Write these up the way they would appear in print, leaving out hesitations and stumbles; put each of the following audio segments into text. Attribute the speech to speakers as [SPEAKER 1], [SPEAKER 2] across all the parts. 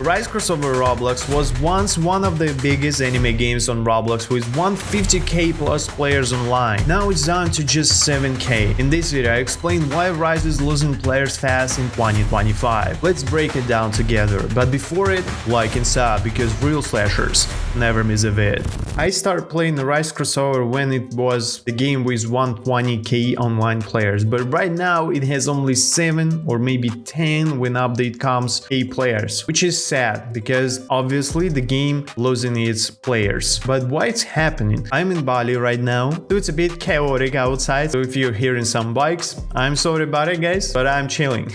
[SPEAKER 1] Rise Crossover Roblox was once one of the biggest anime games on Roblox with 150k plus players online. Now it's down to just 7k. In this video I explain why Rise is losing players fast in 2025. Let's break it down together, but before it, like and sub, because real slashers never miss a vid. I started playing the Rise Crossover when it was the game with 120k online players, but right now it has only 7 or maybe 10 when update comes k players, which is sad because obviously the game losing its players. But why it's happening? I'm in Bali right now, so it's a bit chaotic outside, so if you're hearing some bikes, I'm sorry about it guys, but I'm chilling.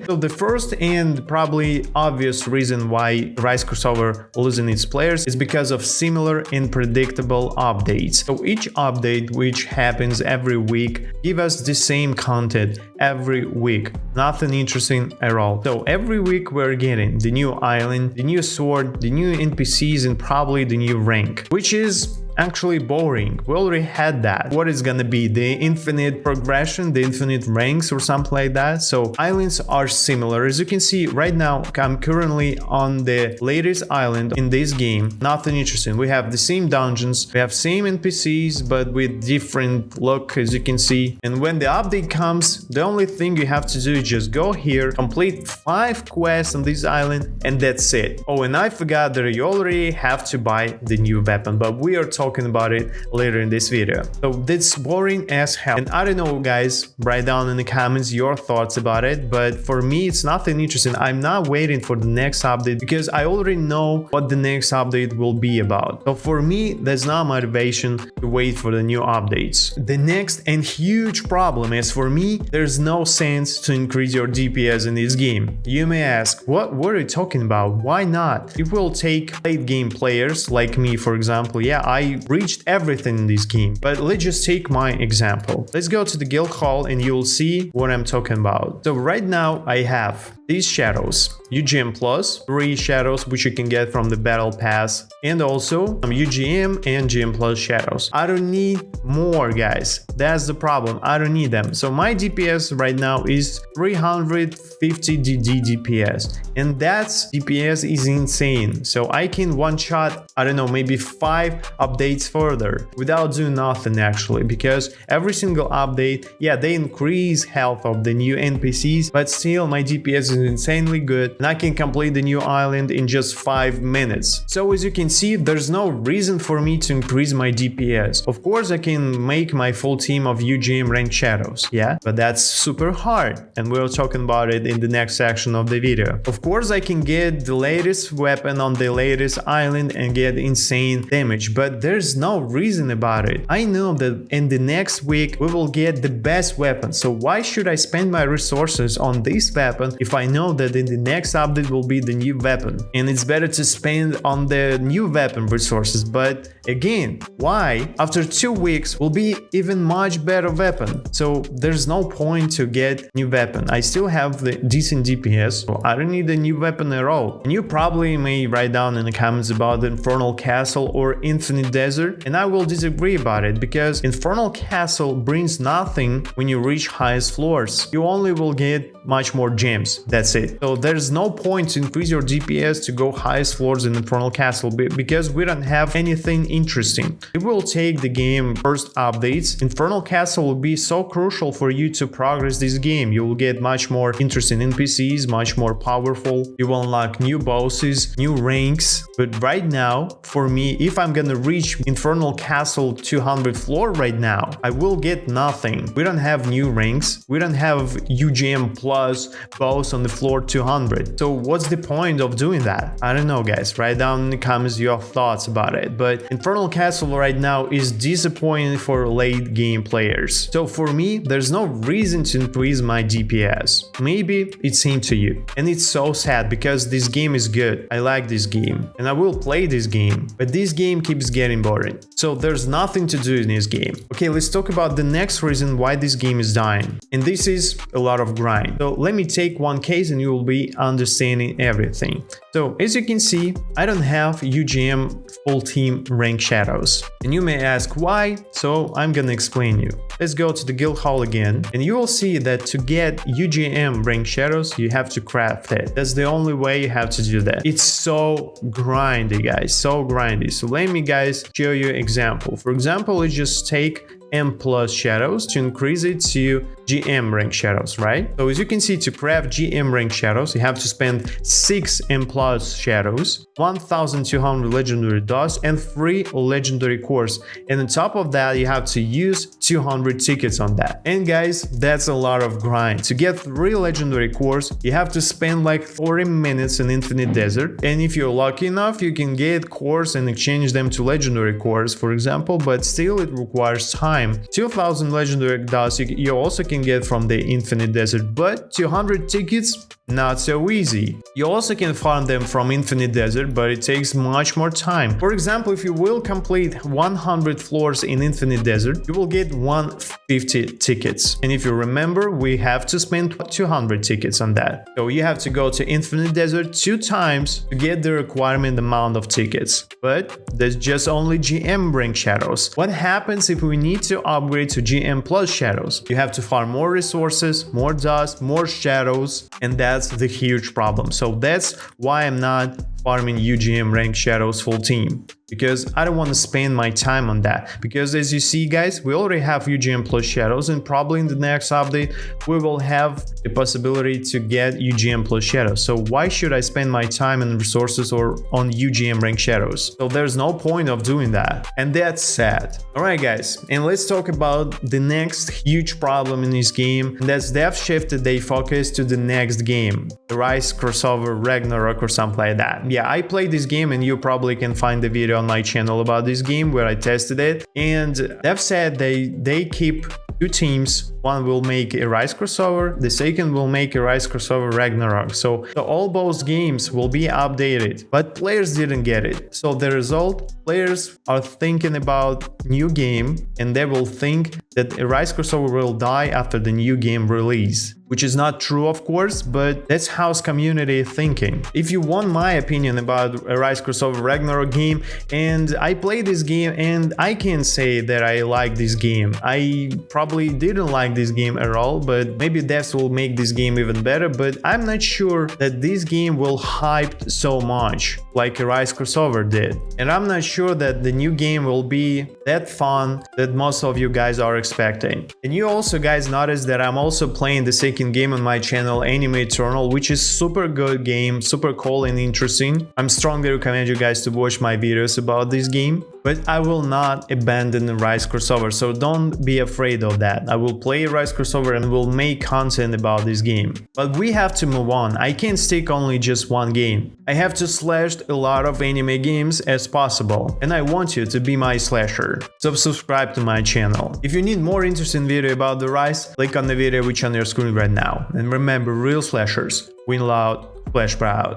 [SPEAKER 1] So the first and probably obvious reason why Rise Crossover losing its players is because of similar and predictable updates. So each update, which happens every week, give us the same content every week, nothing interesting at all. So every week we're getting the new island, the new sword, the new NPCs, and probably the new rank, which is actually boring. We already had that. What is gonna be the infinite progression, the infinite ranks or something like that? So islands are similar. As you can see right now, I'm currently on the latest island in this game. Nothing interesting. We have the same dungeons, we have same NPCs, but with different look, as you can see. And when the update comes, the only thing you have to do is just go here, complete 5 quests on this island, and that's it. Oh, and I forgot that you already have to buy the new weapon, but we are talking about it later in this video. So that's boring as hell, and I don't know guys, write down in the comments your thoughts about it, but for me it's nothing interesting. I'm not waiting for the next update because I already know what the next update will be about. So for me there's no motivation to wait for the new updates. The next and huge problem is, for me, there's no sense to increase your DPS in this game. You may ask, what are you talking about? Why not? It will take late game players like me, for example. Yeah, I reached everything in this game, but let's just take my example. Let's go to the guild hall and you'll see what I'm talking about. So right now I have these shadows, UGM plus 3 shadows which you can get from the battle pass, and also UGM and GM plus shadows. I don't need more guys, that's the problem. I don't need them. So my DPS right now is 350 DPS, and that's DPS is insane. So I can one shot, I don't know, maybe 5 updates further without doing nothing actually, because every single update, yeah, they increase health of the new NPCs, but still my DPS is insanely good and I can complete the new island in just 5 minutes. So as you can see, there's no reason for me to increase my DPS. Of course I can make my full team of UGM ranked shadows, yeah, but that's super hard, and we're talking about it in the next section of the video. Of course I can get the latest weapon on the latest island and get insane damage, but there's no reason about it. I know that in the next week we will get the best weapon, so why should I spend my resources on this weapon if I know that in the next update will be the new weapon, and it's better to spend on the new weapon resources? But again, why? After 2 weeks will be even much better weapon, so there's no point to get new weapon. I still have the decent DPS, so I don't need a new weapon at all. And you probably may write down in the comments about the Infernal Castle or Infinite Desert, and I will disagree about it, because Infernal Castle brings nothing when you reach highest floors. You only will get much more gems, that's it. So there's no point to increase your DPS to go highest floors in Infernal Castle, because we don't have anything interesting. It will take the game first updates. Infernal Castle will be so crucial for you to progress this game. You will get much more interesting NPCs, much more powerful. You will unlock new bosses, new ranks. But right now, for me, if I'm gonna reach Infernal Castle 200 floor right now, I will get nothing. We don't have new ranks. We don't have UGM plus boss on the floor 200. So what's the point of doing that? I don't know guys, write down in the comments your thoughts about it. But Infernal Castle right now is disappointing for late game players. So for me, there's no reason to increase my DPS. Maybe it seemed to you. And it's so sad because this game is good. I like this game and I will play this game, but this game keeps getting boring. So there's nothing to do in this game. Okay, let's talk about the next reason why this game is dying. And this is a lot of grind. So let me take one case and you will be understanding everything. So as you can see, I don't have UGM full team rank shadows. And you may ask why, so I'm gonna explain you. Let's go to the guild hall again, and you will see that to get UGM rank shadows, you have to craft it. That's the only way you have to do that. It's so grindy, guys, so grindy. So let me guys show you an example. For example, let's just take M plus shadows to increase it to GM rank shadows, right? So as you can see, to craft GM rank shadows, you have to spend 6 M plus shadows, 1200 legendary dust, and 3 legendary cores. And on top of that, you have to use 200 tickets on that. And guys, that's a lot of grind. To get 3 legendary cores, you have to spend like 40 minutes in Infinite Desert. And if you're lucky enough, you can get cores and exchange them to legendary cores, for example, but still it requires time. 2000 legendary dust you also can get from the Infinite Desert, but 200 tickets, not so easy. You also can farm them from Infinite Desert, but it takes much more time. For example, if you will complete 100 floors in Infinite Desert, you will get 150 tickets. And if you remember, we have to spend 200 tickets on that. So you have to go to Infinite Desert 2 times to get the requirement amount of tickets. But that's just only GM rank shadows. What happens if we need to upgrade to GM plus shadows? You have to farm more resources, more dust, more shadows, and that's the huge problem. So that's why I'm not farming UGM rank shadows full team, because I don't want to spend my time on that. Because as you see guys, we already have UGM plus shadows, and probably in the next update we will have the possibility to get UGM plus shadows. So why should I spend my time and resources or on UGM rank shadows? So there's no point of doing that, and that's sad. Alright guys, and let's talk about the next huge problem in this game, and that's dev shifted their focus to the next game, the Rise Crossover Ragnarok or something like that. Yeah, I played this game, and you probably can find the video on my channel about this game where I tested it. And they've said they keep 2 teams. One will make a Rise Crossover, the second will make a Rise Crossover Ragnarok. So all those games will be updated, but players didn't get it. So the result, players are thinking about new game, and they will think that a Rise Crossover will die after the new game release, which is not true, of course, but that's how's community thinking. If you want my opinion about a Rise Crossover Ragnarok game, and I played this game, and I can say that I like this game. I probably didn't like this game at all, but maybe devs will make this game even better, but I'm not sure that this game will hype so much like a Rise Crossover did. And I'm not sure that the new game will be that fun that most of you guys are expecting. And you also guys notice that I'm also playing the second game on my channel, Anime Eternal, which is super good game, super cool and interesting. I'm strongly recommend you guys to watch my videos about this game. But I will not abandon the Rise Crossover, so don't be afraid of that. I will play Rise Crossover and will make content about this game. But we have to move on. I can't stick only just one game. I have to slash a lot of anime games as possible, and I want you to be my slasher. So subscribe to my channel. If you need more interesting video about the Rise, click on the video which on your screen right now. And remember, real slashers win loud, flash proud.